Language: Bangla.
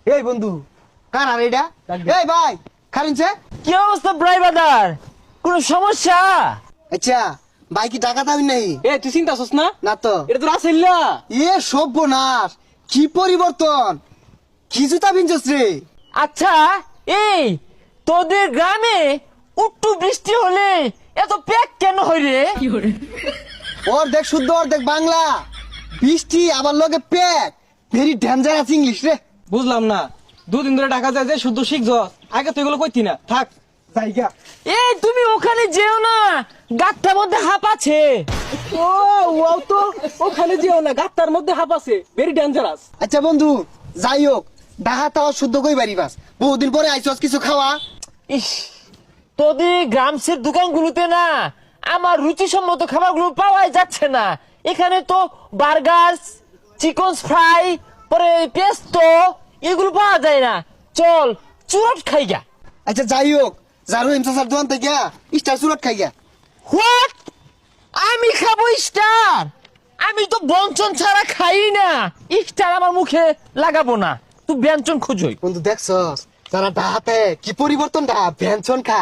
এই বন্ধু কার আর এটা এই ভাই খারিনছে কি অবস্থা ব্রাইভাদার? কোন সমস্যা? আচ্ছা ভাই কি টাকা দাবি নাই এ তুই চিন্তা করছ না? না তো এটা তো রাসেল্লা। এ সর্বনাশ কি পরিবর্তন কি জুতা পিনছস রে আচ্ছা, এই তোদের গ্রামে একটু বৃষ্টি হলে এত প্যাক কেন হয় রে? অর্ধেক শুদ্ধ অর্ধেক বাংলা বৃষ্টি আবার লগে পেট ভেরি ডেঞ্জারাস ইংলিশ রে বুঝলাম না, দুদিন ধরে ঢাকা যায় যে শুদ্ধ শিখছ, আগে তো এগুলো কইতি না। থাক জায়গা। এই তুমি ওখানে যেও না, গাতটার মধ্যে হাঁপ আছে। ও ও তো ওখানে যেও না, গাত্তার মধ্যে হাঁপ আছে, ভেরি ডেঞ্জারাস। আচ্ছা বন্ধু যাই হোক ডাহা তাও শুদ্ধ কই পারিবাস বহুদিন পরে আইছস কিছু খাওয়া ইস, তোদের গ্রামসের দোকানগুলোতে না আমার রুচিসম্মত খাবারগুলো পাওয়াই যাচ্ছে না। এখানে তো বার্গার, চিকেন ফ্রাই, পরে পেস্তো এগুলো পাওয়া যায় না। চল চুরট খাই গা। আচ্ছা যাই হোক জারু ইমসাসার দোকান থেকে স্টার সুরট খাই গা হোয়াট? আমি খাবো স্টার? আমি তো বঞ্চন ছাড়া খাই না। স্টার আমার মুখে লাগাবো না, তুই ব্যঞ্জন খুঁজোই। বন্ধু দেখছস যারা ডাহাতে কি পরিবর্তন ডাহা ব্যঞ্জন খা